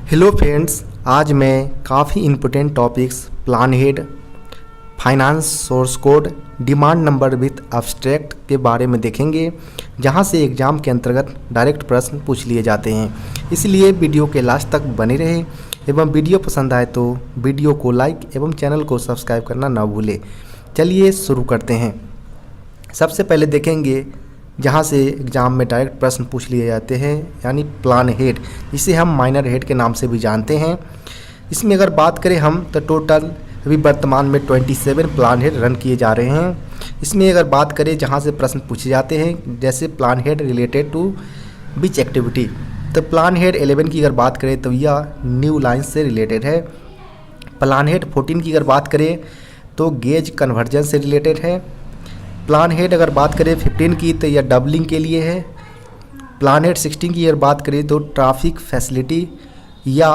Hello friends, आज मैं काफ़ी important topics plan head, finance source code, demand number with abstract के बारे में देखेंगे, जहां से एग्ज़ाम के अंतर्गत डायरेक्ट प्रश्न पूछ लिए जाते हैं। इसलिए वीडियो के लास्ट तक बने रहें एवं वीडियो पसंद आए तो वीडियो को लाइक एवं चैनल को सब्सक्राइब करना ना भूलें। चलिए शुरू करते हैं। सबसे पहले देखेंगे जहाँ से एग्ज़ाम में डायरेक्ट प्रश्न पूछ लिए जाते हैं, यानी प्लान हेड, जिसे हम माइनर हेड के नाम से भी जानते हैं। इसमें अगर बात करें हम तो टोटल अभी वर्तमान में 27 प्लान हेड रन किए जा रहे हैं। इसमें अगर बात करें जहाँ से प्रश्न पूछे जाते हैं, जैसे plan head related to which activity, तो प्लान हेड 11 की अगर बात करें तो यह न्यू लाइन से रिलेटेड है। प्लान हेड 14 की अगर बात करें तो गेज कन्वर्जन से रिलेटेड है। प्लान हेड अगर बात करें 15 की तो यह डबलिंग के लिए है। प्लान हेड 16 की अगर बात करें तो ट्रैफिक फैसिलिटी या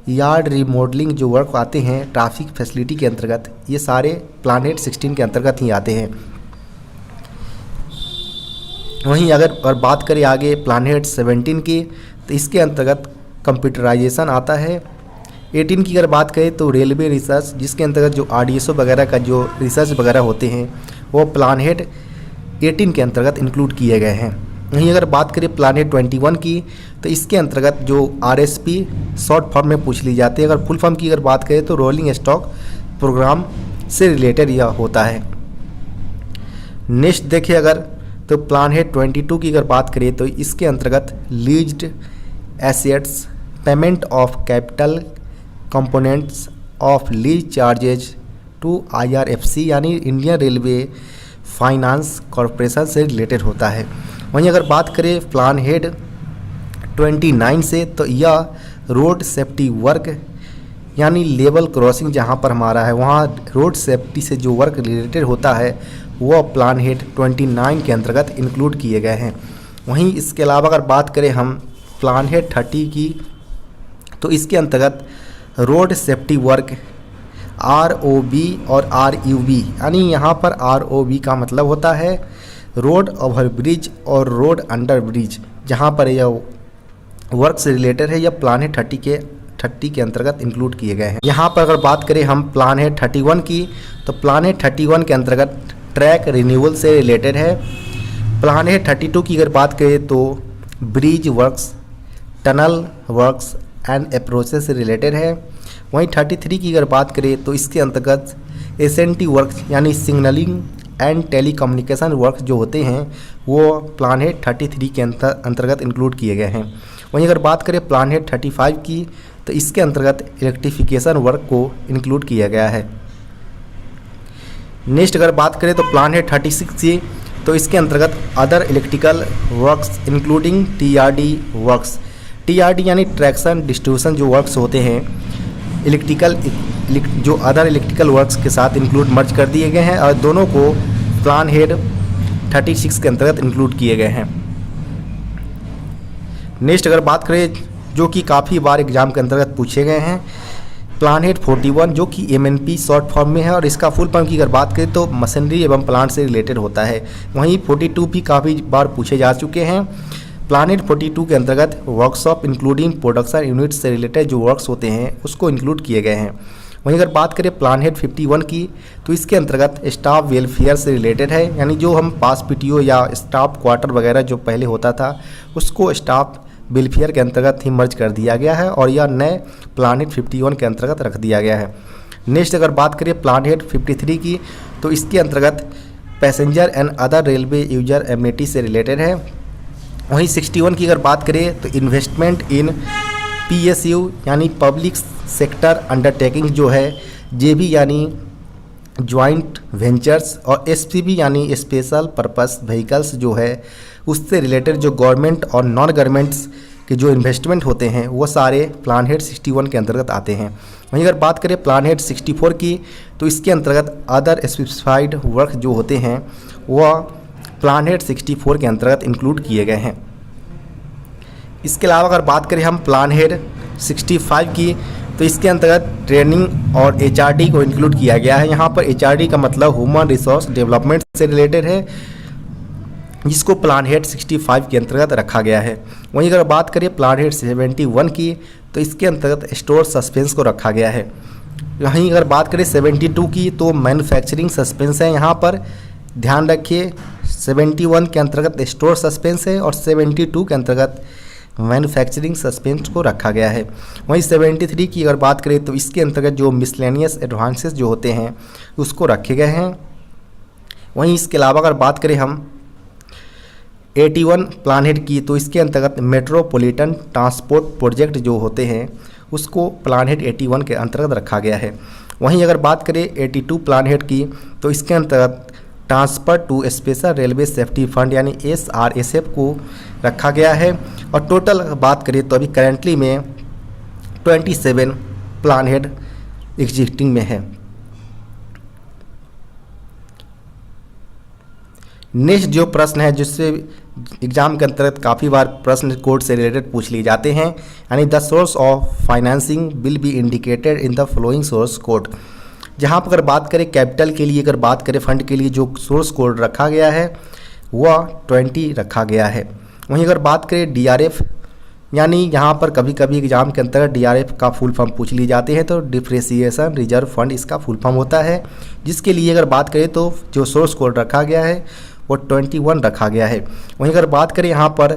यार्ड रिमॉडलिंग जो वर्क आते हैं ट्रैफिक फैसिलिटी के अंतर्गत, ये सारे प्लान हेड 16 के अंतर्गत ही आते हैं। वहीं अगर बात करें आगे प्लान हेड 17 की तो इसके अंतर्गत कंप्यूटराइजेशन आता है। 18 की अगर बात करें तो रेलवे रिसर्च, जिसके अंतर्गत जो RDSO वगैरह का जो रिसर्च वगैरह होते हैं वो प्लान हेड 18 के अंतर्गत इंक्लूड किए गए हैं। वहीं अगर बात करें प्लान हेड 21 की तो इसके अंतर्गत जो RSP शॉर्ट फॉर्म में पूछ ली जाती है। अगर फुल फॉर्म की अगर बात करें तो रोलिंग स्टॉक प्रोग्राम से रिलेटेड यह होता है। नेक्स्ट देखिए अगर तो प्लान हेड 22 की अगर बात करें तो इसके अंतर्गत leased assets, payment of capital components of lease charges to IRFC यानी इंडियन रेलवे फाइनेंस कॉरपोरेशन से रिलेटेड होता है। वहीं अगर बात करें प्लान हेड 29 से तो यह रोड सेफ्टी वर्क यानी लेवल क्रॉसिंग जहां पर हमारा है वहां रोड सेफ्टी से जो वर्क रिलेटेड होता है वह प्लान हेड 29 के अंतर्गत इंक्लूड किए गए हैं। वहीं इसके अलावा अगर बात करें हम प्लान हेड 30 की तो इसके अंतर्गत रोड सेफ्टी वर्क ROB और RUB, यानी यहाँ पर ROB का मतलब होता है रोड ओवर ब्रिज और रोड अंडर ब्रिज, जहाँ पर यह वर्क से रिलेटेड है। यह प्लान हेड 30 के अंतर्गत इंक्लूड किए गए हैं। यहाँ पर अगर बात करें हम प्लान हेड 31 की तो प्लान हेड 31 के अंतर्गत ट्रैक रिन्यूअल से रिलेटेड है। प्लान हेड 32 की अगर बात करें तो bridge works, tunnel works and approaches से रिलेटेड है। वहीं 33 की अगर बात करें तो इसके अंतर्गत SNT वर्क यानी सिग्नलिंग एंड टेलीकम्युनिकेशन वर्क जो होते हैं वो प्लान हेड 33 के अंतर्गत इंक्लूड किए गए हैं। वहीं अगर बात करें प्लान हेड 35 की तो इसके अंतर्गत इलेक्ट्रिफिकेशन वर्क को इंक्लूड किया गया है। नेक्स्ट अगर बात करें तो प्लान हेड 36 की तो इसके अंतर्गत other electrical works including TRD works. TRD यानी ट्रैक्शन डिस्ट्रीब्यूशन जो वर्क्स होते हैं जो अदर इलेक्ट्रिकल वर्क्स के साथ इंक्लूड मर्ज कर दिए गए हैं और दोनों को प्लान हेड 36 के अंतर्गत इंक्लूड किए गए हैं। नेक्स्ट अगर बात करें जो कि काफ़ी बार एग्जाम के अंतर्गत पूछे गए हैं, प्लान हेड 41 जो कि MNP शॉर्ट फॉर्म में है और इसका फुल फॉर्म की अगर बात करें तो मशीनरी एवं प्लांट से रिलेटेड होता है। वहीं 42 भी काफ़ी बार पूछे जा चुके हैं। प्लान हेड 42 के अंतर्गत वर्कशॉप इंक्लूडिंग प्रोडक्शन यूनिट से रिलेटेड जो वर्क्स होते हैं उसको इंक्लूड किए गए हैं। वहीं अगर बात करें प्लान हेड 51 की तो इसके अंतर्गत स्टाफ वेलफेयर से रिलेटेड है, यानी जो हम पास PTO या स्टाफ क्वार्टर वगैरह जो पहले होता था उसको स्टाफ वेलफेयर के अंतर्गत ही मर्ज कर दिया गया है और यह नए प्लान हेड 51 के अंतर्गत रख दिया गया है। नेक्स्ट अगर बात करें प्लान हेड 53 की तो इसके अंतर्गत passenger and other railway user amenity से रिलेटेड है। वहीं 61 की अगर बात करें तो इन्वेस्टमेंट इन PSU यानी पब्लिक सेक्टर अंडरटेकिंग जो है, JV यानी जॉइंट वेंचर्स और SPV यानी स्पेशल पर्पस व्हीकल्स जो है उससे रिलेटेड जो गवर्नमेंट और नॉन गवर्नमेंट्स के जो इन्वेस्टमेंट होते हैं वो सारे प्लान हेड 61 के अंतर्गत आते हैं। वहीं अगर बात करें प्लान हेड 64 की तो इसके अंतर्गत अदर स्पेसिफाइड वर्क जो होते हैं वह प्लान हेड 64 के अंतर्गत इंक्लूड किए गए हैं। इसके अलावा अगर बात करें हम प्लान हेड 65 की तो इसके अंतर्गत ट्रेनिंग और HRD को इंक्लूड किया गया है। यहाँ पर HRD का मतलब ह्यूमन रिसोर्स डेवलपमेंट से रिलेटेड है, जिसको प्लान हेड 65 के अंतर्गत रखा गया है। वहीं अगर बात करें प्लान हेड 71 की तो इसके अंतर्गत स्टोर सस्पेंस को रखा गया है। वहीं अगर बात करें 72 की तो मैन्युफैक्चरिंग सस्पेंस है। यहाँ पर ध्यान रखिए 71 के अंतर्गत स्टोर सस्पेंस है और 72 के अंतर्गत मैन्युफैक्चरिंग सस्पेंस को रखा गया है। वहीं 73 की अगर बात करें तो इसके अंतर्गत जो मिसलेनियस एडवांसेस जो होते हैं उसको रखे गए हैं। वहीं इसके अलावा अगर बात करें हम 81 प्लान हेड की तो इसके अंतर्गत मेट्रोपॉलिटन ट्रांसपोर्ट प्रोजेक्ट जो होते हैं उसको प्लान हेड 81 के अंतर्गत रखा गया है। वहीं अगर बात करें 82 प्लान हेड की तो इसके अंतर्गत transfer to special railway safety fund यानी SRSF को रखा गया है। और टोटल बात करें तो अभी करेंटली में 27 प्लान हेड एग्जिस्टिंग में है। नेक्स्ट जो प्रश्न है जिससे एग्जाम के अंतर्गत काफ़ी बार प्रश्न कोड से रिलेटेड पूछ लिए जाते हैं, यानी the source of financing will be indicated in the following source code. जहाँ पर अगर बात करें कैपिटल के लिए, अगर बात करें फंड के लिए जो सोर्स कोड रखा गया है वह 20 रखा गया है। वहीं अगर बात करें DRF, यानी यहाँ पर कभी कभी एग्जाम के अंतर्गत DRF का फुल फॉर्म पूछ लिए जाते हैं, तो डिप्रेसिएशन रिजर्व फंड इसका फुल फॉर्म होता है, जिसके लिए अगर बात करें तो जो सोर्स कोड रखा गया है वो 21 रखा गया है। वहीं अगर बात करें यहाँ पर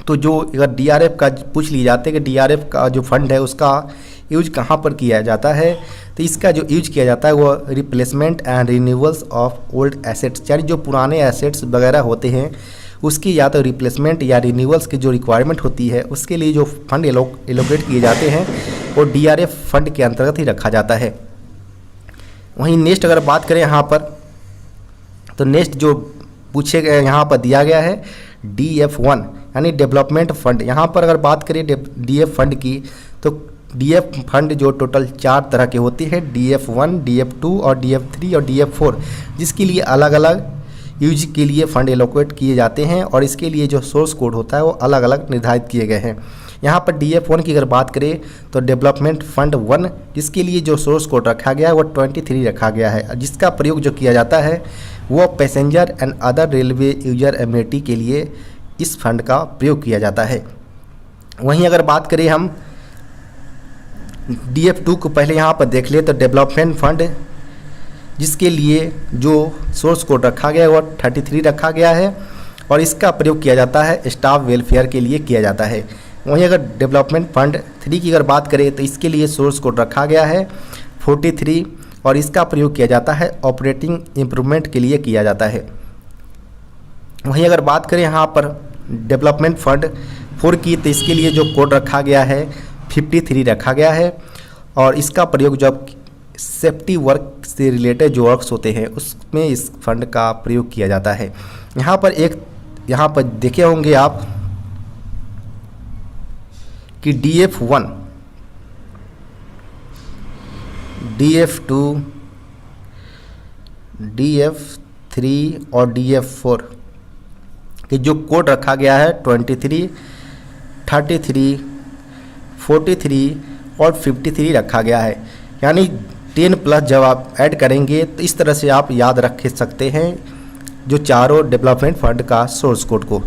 तो जो अगर DRF का पूछ लिए जाते हैं कि DRF का जो फंड है उसका यूज कहाँ पर किया जाता है, तो इसका जो यूज किया जाता है वो replacement and renewals of old assets, यानी जो पुराने एसेट्स वगैरह होते हैं उसकी या तो रिप्लेसमेंट या रिन्यूअल्स की जो रिक्वायरमेंट होती है उसके लिए जो फंड एलोकेट किए जाते हैं वो DRF फंड के अंतर्गत ही रखा जाता है। वहीं नेक्स्ट अगर बात करें यहाँ पर तो नेक्स्ट जो पूछे गए यहाँ पर दिया गया है DF1 यानी डेवलपमेंट फंड। यहाँ पर अगर बात करें DF फंड की तो DF फंड जो टोटल 4 तरह के होते हैं, DF1, DF2 और DF3 और DF4, जिसके लिए अलग अलग यूज के लिए फंड एलोकेट किए जाते हैं और इसके लिए जो सोर्स कोड होता है वो अलग अलग निर्धारित किए गए हैं। यहाँ पर DF1 की अगर बात करें तो डेवलपमेंट फंड 1, जिसके लिए जो सोर्स कोड रखा गया है वो 23 रखा गया है, जिसका प्रयोग जो किया जाता है वो passenger and other railway user amenity के लिए इस फंड का प्रयोग किया जाता है। वहीं अगर बात करें हम DF2 को पहले यहाँ पर देख ले तो डेवलपमेंट फंड जिसके लिए जो सोर्स कोड रखा गया है वो 33 रखा गया है और इसका प्रयोग किया जाता है स्टाफ वेलफेयर के लिए किया जाता है। वहीं अगर डेवलपमेंट फंड 3 की अगर बात करें तो इसके लिए सोर्स कोड रखा गया है 43 और इसका प्रयोग किया जाता है ऑपरेटिंग इम्प्रूवमेंट के लिए किया जाता है। वहीं अगर बात करें यहाँ पर डेवलपमेंट फंड 4 की तो इसके लिए जो कोड रखा गया है 53 रखा गया है और इसका प्रयोग जब सेफ्टी वर्क से रिलेटेड जो वर्क्स होते हैं उसमें इस फंड का प्रयोग किया जाता है। यहाँ पर देखे होंगे आप कि DF1, DF2, DF3 और DF4 कि जो कोड रखा गया है 23, 33, 43 और 53 रखा गया है, यानी 10 प्लस जब आप ऐड करेंगे तो इस तरह से आप याद रख सकते हैं जो चारों डेवलपमेंट फंड का सोर्स कोड को।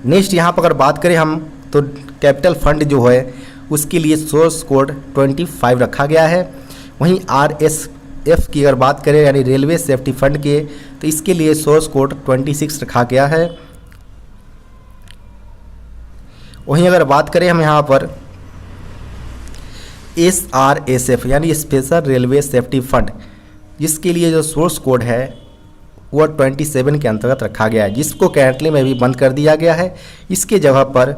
नेक्स्ट यहाँ पर अगर बात करें हम तो कैपिटल फंड जो है उसके लिए सोर्स कोड 25 रखा गया है। वहीं RSF की अगर बात करें यानी रेलवे सेफ्टी फंड के तो इसके लिए सोर्स कोड 26 रखा गया है। वहीं अगर बात करें हम यहाँ पर SRSF यानी स्पेशल रेलवे सेफ्टी फंड जिसके लिए जो सोर्स कोड है वो 27 के अंतर्गत रखा गया है, जिसको करेंटली में भी बंद कर दिया गया है। इसके जगह पर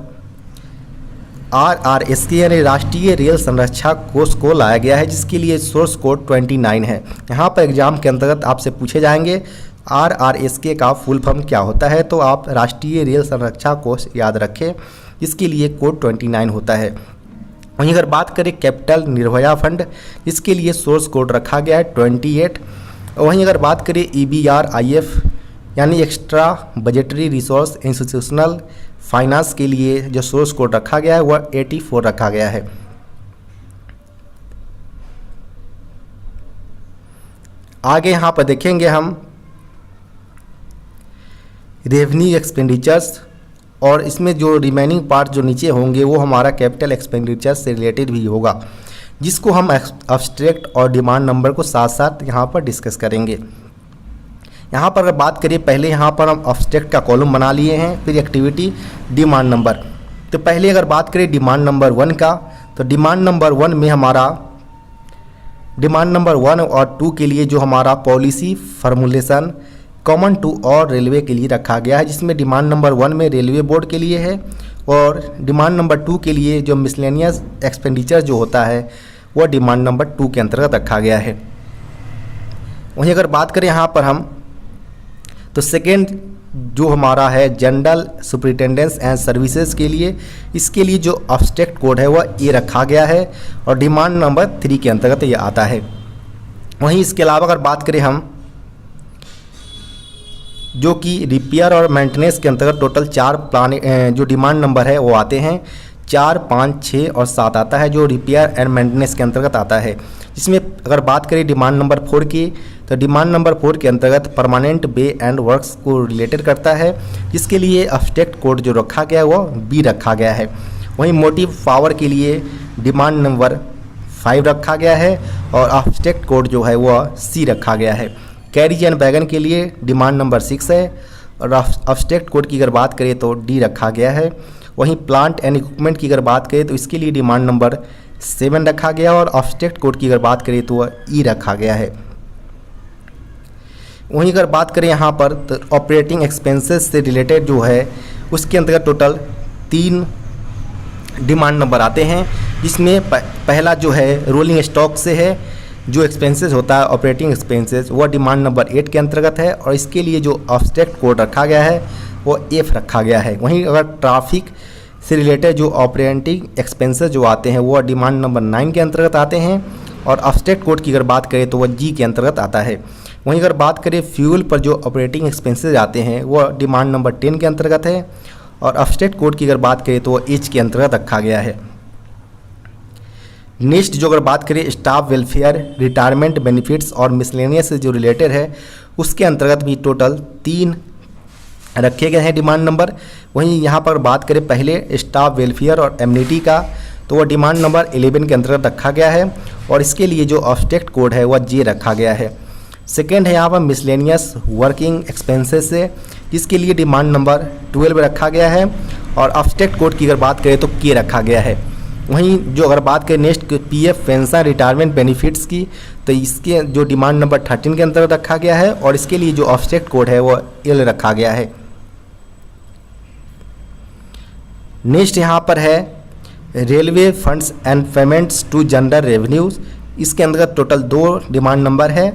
RRSK यानी राष्ट्रीय रेल संरक्षा कोष को लाया गया है, जिसके लिए सोर्स कोड 29 है। यहाँ पर एग्जाम के अंतर्गत आपसे पूछे जाएंगे RRSK का फुल फॉर्म क्या होता है, तो आप राष्ट्रीय रेल संरक्षा कोष याद रखें, जिसके लिए कोड 29 होता है। वहीं अगर बात करें कैपिटल निर्भया फंड इसके लिए सोर्स कोड रखा गया है 28। वहीं अगर बात करें EBRIF यानी extra budgetary resource institutional finance के लिए जो सोर्स कोड रखा गया है वह 84 रखा गया है। आगे यहाँ पर देखेंगे हम रेवेन्यू एक्सपेंडिचर्स और इसमें जो रिमेनिंग पार्ट जो नीचे होंगे वो हमारा कैपिटल एक्सपेंडिचर से रिलेटेड भी होगा, जिसको हम अब्स्ट्रैक्ट और डिमांड नंबर को साथ साथ यहाँ पर डिस्कस करेंगे। यहाँ पर अगर बात करिए, पहले यहाँ पर हम अब्स्ट्रैक्ट का कॉलम बना लिए हैं, फिर एक्टिविटी डिमांड नंबर। तो पहले अगर बात करें डिमांड नंबर 1 का, तो डिमांड नंबर 1 में हमारा डिमांड नंबर 1 और 2 के लिए जो हमारा पॉलिसी फार्मूलेशन कॉमन टू और रेलवे के लिए रखा गया है, जिसमें डिमांड नंबर 1 में रेलवे बोर्ड के लिए है और डिमांड नंबर 2 के लिए जो मिसलेनियस एक्सपेंडिचर जो होता है वह डिमांड नंबर 2 के अंतर्गत रखा गया है। वहीं अगर बात करें यहाँ पर हम, तो सेकेंड जो हमारा है जनरल सुपरिटेंडेंस एंड सर्विसेज के लिए, इसके लिए जो अब्स्ट्रैक्ट कोड है वह ए रखा गया है और डिमांड नंबर 3 के अंतर्गत ये आता है। वहीं इसके अलावा अगर बात करें हम, जो कि रिपेयर और मेंटेनेंस के अंतर्गत टोटल 4 प्लान जो डिमांड नंबर है वो आते हैं, 4, 5, 6 और 7 आता है जो रिपेयर एंड मेंटेनेंस के अंतर्गत आता है। जिसमें अगर बात करें डिमांड नंबर 4 की, तो डिमांड नंबर 4 के अंतर्गत परमानेंट बे एंड वर्क्स को रिलेटेड करता है, जिसके लिए अब्स्ट्रैक्ट कोड जो रखा गया है वो बी रखा गया है। वहीं मोटिव पावर के लिए डिमांड नंबर 5 रखा गया है और अब्स्ट्रैक्ट कोड जो है वह सी रखा गया है। कैरिज एंड वैगन के लिए डिमांड नंबर 6 है और अब्स्ट्रैक्ट कोड की अगर बात करें तो डी रखा गया है। वहीं प्लांट एंड इक्विपमेंट की अगर बात करें तो इसके लिए डिमांड नंबर 7 रखा गया और अब्स्ट्रैक्ट कोड की अगर बात करें तो वह ई रखा गया है। वहीं अगर बात करें यहाँ पर, तो ऑपरेटिंग एक्सपेंसेस से रिलेटेड जो है उसके अंतर्गत टोटल 3 डिमांड नंबर आते हैं, जिसमें पहला जो है रोलिंग स्टॉक से है, जो एक्सपेंसेस होता है ऑपरेटिंग एक्सपेंसेस वह डिमांड नंबर 8 के अंतर्गत है और इसके लिए जो अब्स्ट्रैक्ट कोड रखा गया है वो एफ रखा गया है। वहीं अगर ट्रैफिक से रिलेटेड जो ऑपरेटिंग एक्सपेंसेस जो आते हैं वो डिमांड नंबर 9 के अंतर्गत आते हैं और अब्स्ट्रैक्ट कोड की अगर बात करें तो वह जी के अंतर्गत आता है। वहीं अगर बात करें फ्यूल पर जो ऑपरेटिंग एक्सपेंसेस आते हैं वह डिमांड नंबर 10 के अंतर्गत है और अब्स्ट्रैक्ट कोड की अगर बात करें तो वह एच के अंतर्गत रखा गया है। नेक्स्ट जो अगर बात करें स्टाफ वेलफेयर, रिटायरमेंट बेनिफिट्स और मिसलेनियस से जो रिलेटेड है उसके अंतर्गत भी टोटल 3 रखे गए हैं डिमांड नंबर। वहीं यहाँ पर बात करें पहले स्टाफ वेलफेयर और एम्यूनिटी का, तो वह डिमांड नंबर 11 के अंतर्गत रखा गया है और इसके लिए जो अब्स्ट्रैक्ट कोड है वह जे रखा गया है। सेकेंड है यहाँ पर मिसलेनियस वर्किंग एक्सपेंसेस से, जिसके लिए डिमांड नंबर 12 रखा गया है और अब्स्ट्रैक्ट कोड की अगर बात करें तो के रखा गया है। वहीं जो अगर बात करें next PF pension retirement benefits की, तो इसके जो डिमांड नंबर 13 के अंतर्गत रखा गया है और इसके लिए जो अब्स्ट्रैक्ट कोड है वो एल रखा गया है। नेक्स्ट यहाँ पर है railway funds and payments to general revenues, इसके अंतर्गत टोटल 2 डिमांड नंबर है।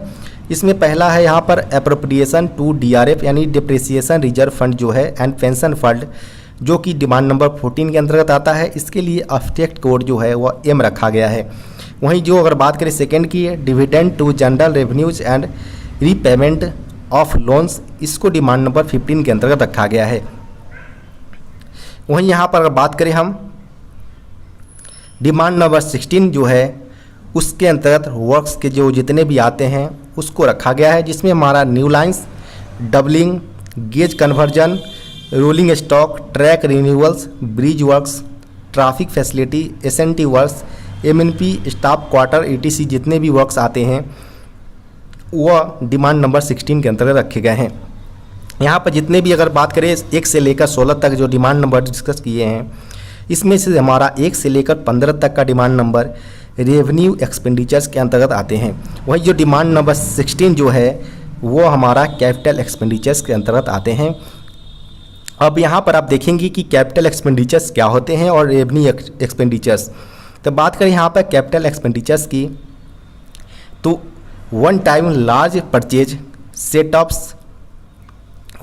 इसमें पहला है यहाँ पर अप्रोप्रिएशन टू डीआरएफ यानी डिप्रिसिएशन रिजर्व फंड जो है एंड पेंशन फंड, जो कि डिमांड नंबर 14 के अंतर्गत आता है। इसके लिए अब्स्ट्रैक्ट कोड जो है वह एम रखा गया है। वहीं जो अगर बात करें सेकेंड की है dividend to general revenues and repayment of loans, इसको डिमांड नंबर 15 के अंतर्गत रखा गया है। वहीं यहाँ पर अगर बात करें हम डिमांड नंबर 16 जो है उसके अंतर्गत वर्क्स के जो जितने भी आते हैं उसको रखा गया है, जिसमें हमारा new lines, doubling, gauge conversion, rolling stock, track renewals, bridge works, traffic facility, SNT works, MNP, staff quarter, etc जितने भी वर्क्स आते हैं वह डिमांड नंबर 16 के अंतर्गत रखे गए हैं। यहाँ पर जितने भी अगर बात करें 1 से लेकर 16 तक जो डिमांड नंबर डिस्कस किए हैं, इसमें से हमारा 1 से लेकर 15 तक का डिमांड नंबर रेवेन्यू एक्सपेंडिचर्स के अंतर्गत आते हैं। वही जो डिमांड नंबर 16 जो है वो हमारा कैपिटल एक्सपेंडिचर्स के अंतर्गत आते हैं। अब यहाँ पर आप देखेंगे कि कैपिटल एक्सपेंडिचर्स क्या होते हैं और रेवेन्यू एक्सपेंडिचर्स। तो बात करें यहाँ पर कैपिटल एक्सपेंडिचर्स की, तो one time large purchase setups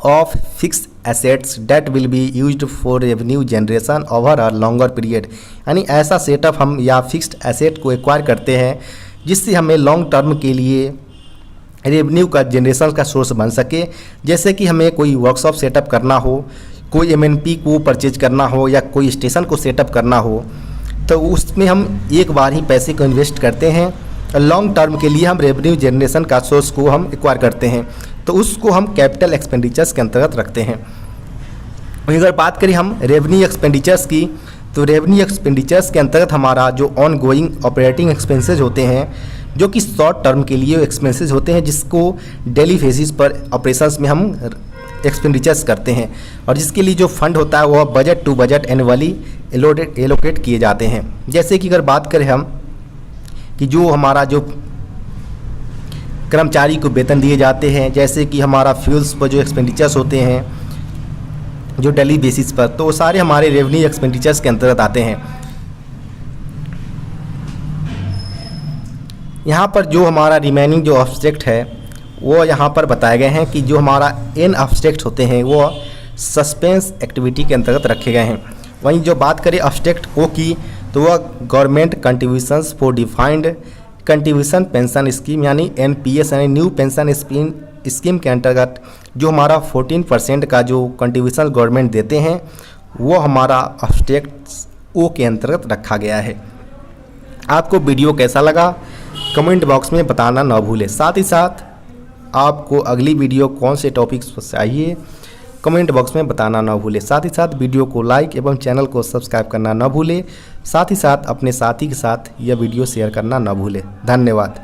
of fixed assets that will be used for revenue generation over a longer period, यानी ऐसा सेटअप हम या फिक्स्ड एसेट को एक्वायर करते हैं जिससे हमें लॉन्ग टर्म के लिए रेवेन्यू का जनरेशन का सोर्स बन सके। जैसे कि हमें कोई वर्कशॉप सेटअप करना हो, कोई एमएनपी को परचेज करना हो या कोई स्टेशन को सेटअप करना हो, तो उसमें हम एक बार ही पैसे को इन्वेस्ट करते हैं। लॉन्ग टर्म के लिए हम रेवेन्यू जनरेशन का सोर्स को हम एक्वायर करते हैं, तो उसको हम कैपिटल एक्सपेंडिचर्स के अंतर्गत रखते हैं। वहीं अगर बात करें हम रेवेन्यू एक्सपेंडिचर्स की, तो रेवेन्यू एक्सपेंडिचर्स के अंतर्गत हमारा जो ऑन गोइंग ऑपरेटिंग एक्सपेंसेस होते हैं, जो कि शॉर्ट टर्म के लिए एक्सपेंसेस होते हैं, जिसको डेली बेसिस पर ऑपरेशंस में हम एक्सपेंडिचर्स करते हैं, और जिसके लिए जो फंड होता है वह budget to budget annually allocate किए जाते हैं। जैसे कि अगर बात करें हम कि जो हमारा जो कर्मचारी को वेतन दिए जाते हैं, जैसे कि हमारा फ्यूल्स पर जो एक्सपेंडिचर्स होते हैं जो डेली बेसिस पर, तो वो सारे हमारे रेवेन्यू एक्सपेंडिचर्स के अंतर्गत आते हैं। यहाँ पर जो हमारा रिमेनिंग जो ऑब्जेक्ट है वो यहाँ पर बताए गए हैं कि जो हमारा एन ऑब्जेक्ट होते हैं वो सस्पेंस एक्टिविटी के अंतर्गत रखे गए हैं। वहीं जो बात करें ऑब्जेक्ट ओ की, तो वह government contributions for defined contribution pension scheme यानी NPS यानी न्यू पेंशन स्कीम के अंतर्गत जो हमारा 14% का जो कंट्रीब्यूशन गवर्नमेंट देते हैं वो हमारा ऑब्जेक्ट ओ के अंतर्गत रखा गया है। आपको वीडियो कैसा लगा कमेंट बॉक्स में बताना ना भूलें। साथ ही साथ आपको अगली वीडियो कौन से टॉपिक्स पर चाहिए कमेंट बॉक्स में बताना ना भूलें। साथ ही साथ वीडियो को लाइक एवं चैनल को सब्सक्राइब करना ना भूलें। साथ ही साथ अपने साथी के साथ यह वीडियो शेयर करना ना भूलें। धन्यवाद।